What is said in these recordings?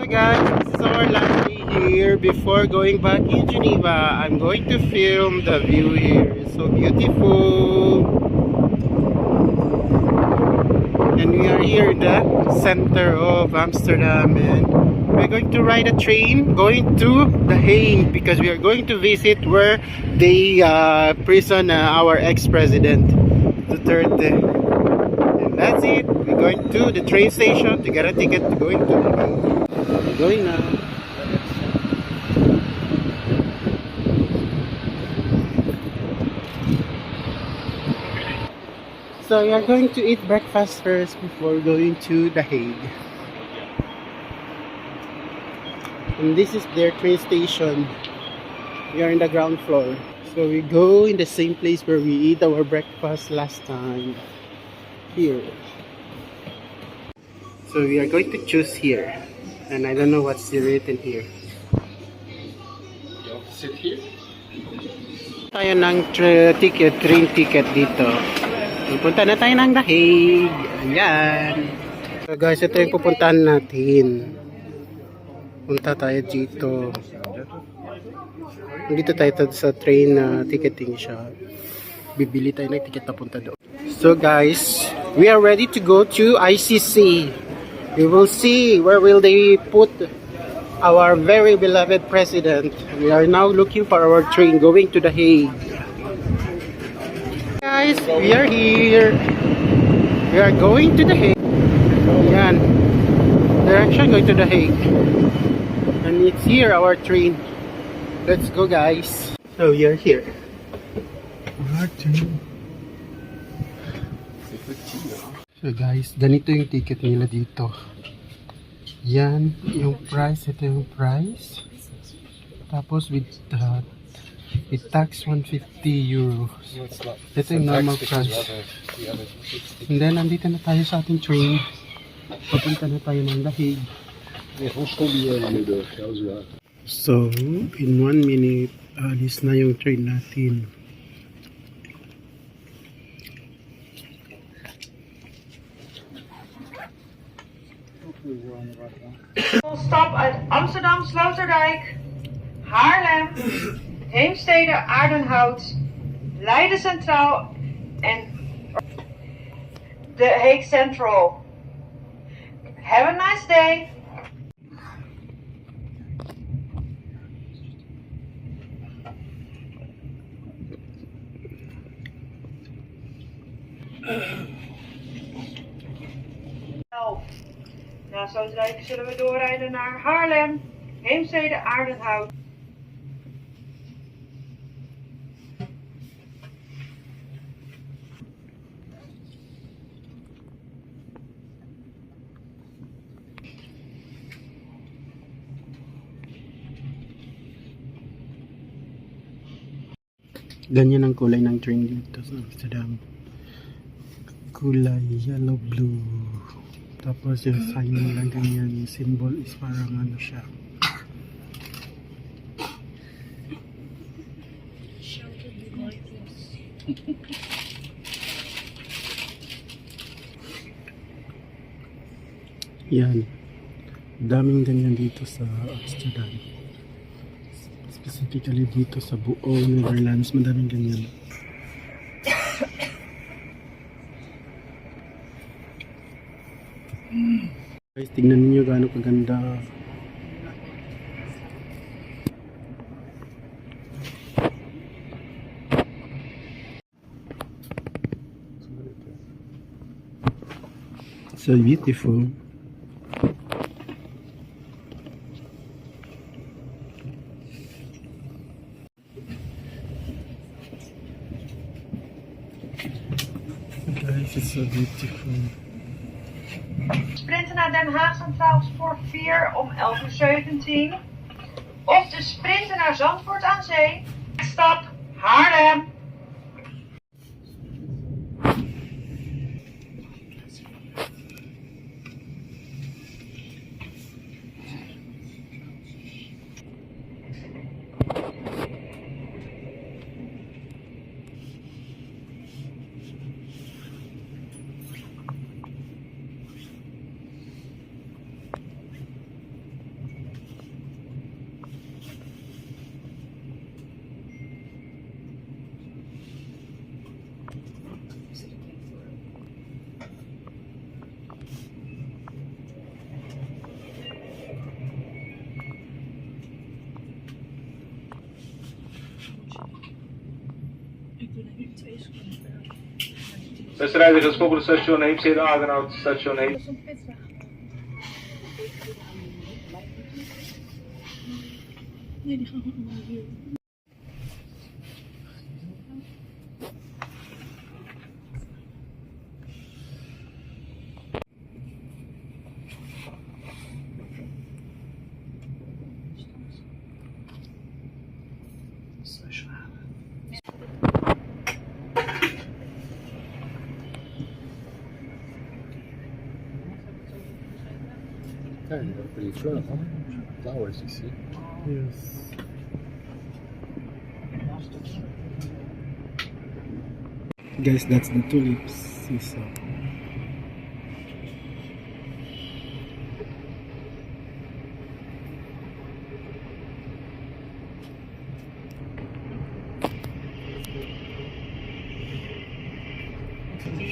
Hi guys, this is our last day here before going back in Geneva. I'm going to film the view here. It's so beautiful. And we are here in the center of Amsterdam, and we're going to ride a train going to The Hague because we are going to visit where they prison our ex-president Duterte. And that's it. We're going to the train station to get a ticket to going to The Hague. We're going now. So we are going to eat breakfast first before going to The Hague. And this is their train station. We are in the ground floor. So we go in the same place where we eat our breakfast last time. Here. So we are going to choose here. And I don't know what's written here. You sit here? Tayo ng train ticket dito. Pupunta na tayo ng The Hague. Ayan. So guys, ito yung pupuntahan natin. Punta tayo dito. Dito tayo sa train ticketing shop. Bibili tayo ng ticket na punta doon. So guys, we are ready to go to ICC. We will see where will they put our very beloved president. We are now looking for our train going to The Hague. Guys, we are here. We are going to The Hague. Yan. Direction going to The Hague. And it's here our train. Let's go guys. So we are here. So guys, ganito yung ticket nila dito. Yan yung price. Ito yung price. Tapos with tax 150 euros. Ito yung normal price. And then nandito na tayo sa ating train. Papunta na tayo ng The Hague. So, in 1 minute, alis na yung train natin. Stop uit Amsterdam, Sloterdijk, Haarlem, Heemstede, Aardenhout, Leiden Centraal en The Hague Central. Have a nice day. Na Sloterdijk zullen we doorrijden naar Haarlem, Heemstede, Aardenhout. Ganyan ang kulay ng train dito sa Amsterdam. Kulay yellow blue. Tapos yung sign nila ganyan, yung symbol is parang ano siya. Yan. Daming ganyan dito sa Amsterdam. Specifically dito sa buong Netherlands, madaming ganyan. Guys, tignan niyo gaano kaganda. So beautiful. Guys, it's so beautiful. Sprinten naar Den Haag Centraal Spoor 4 om 11:17 uur. Of de sprinten naar Zandvoort aan Zee. Stap Haarlem. Beste reizigers, Koppelstation Heemstede Ardenhout, station Heem. Nee, die gaan gewoon allemaal hier. Yeah, you have pretty flowers, you see. Yes. Guys, that's the tulips you saw.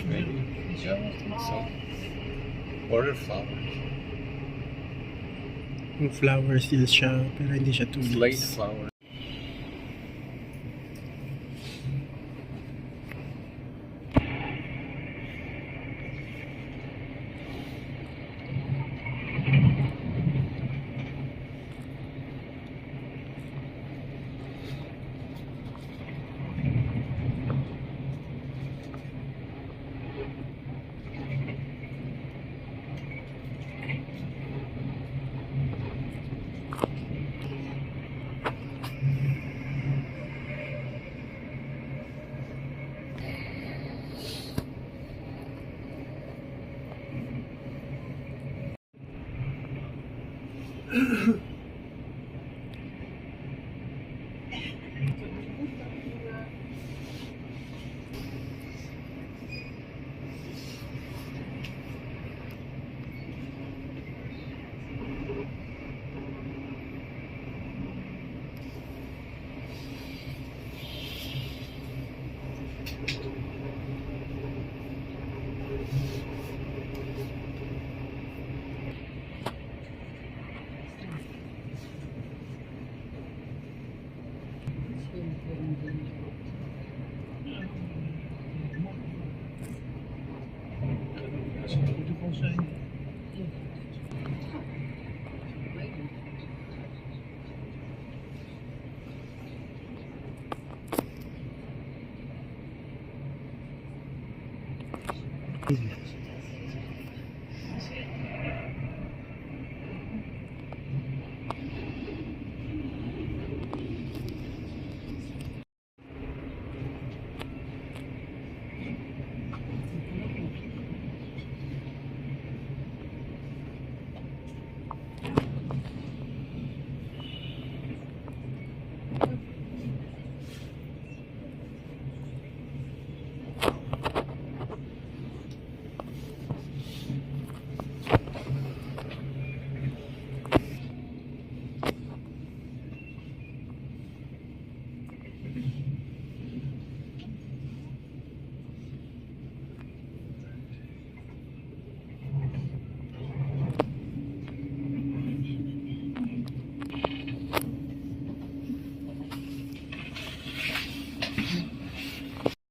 Maybe. Yeah, I think so. Water flowers. Yung flowers yes siya, pero hindi siya tulips. Slate flowers.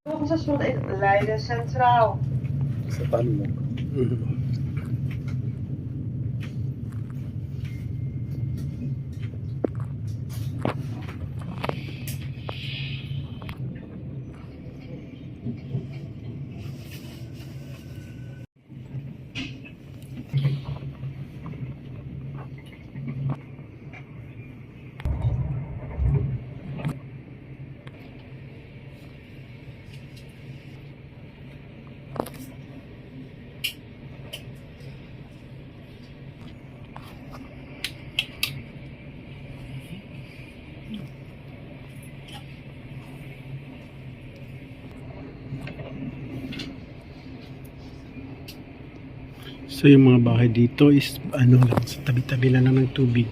Volgende station is Leiden Centraal. Sa tanong mo. So yung mga bahay dito is ano lang, sa tabi-tabi lang ng tubig.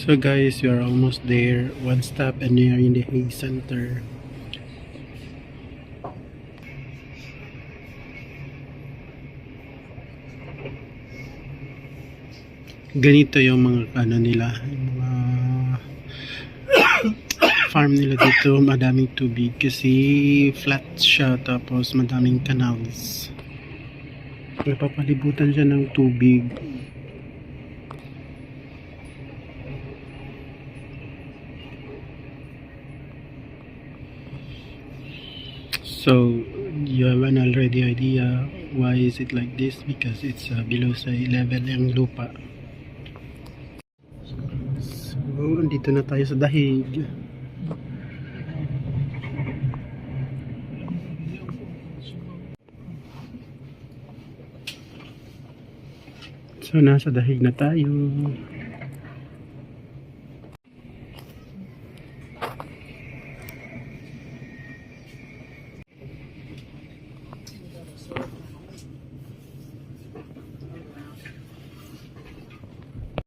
So guys, we are almost there. One stop and we are in the Hay Center. Ganito yung mga ano nila, yung mga farm nila dito, madaming tubig kasi flat siya tapos madaming canals. Napapalibutan siya ng tubig. So, you have an already idea why is it like this? Because it's below sea level yung lupa. So, andito na tayo sa Dahig. So, nasa Dahig na tayo.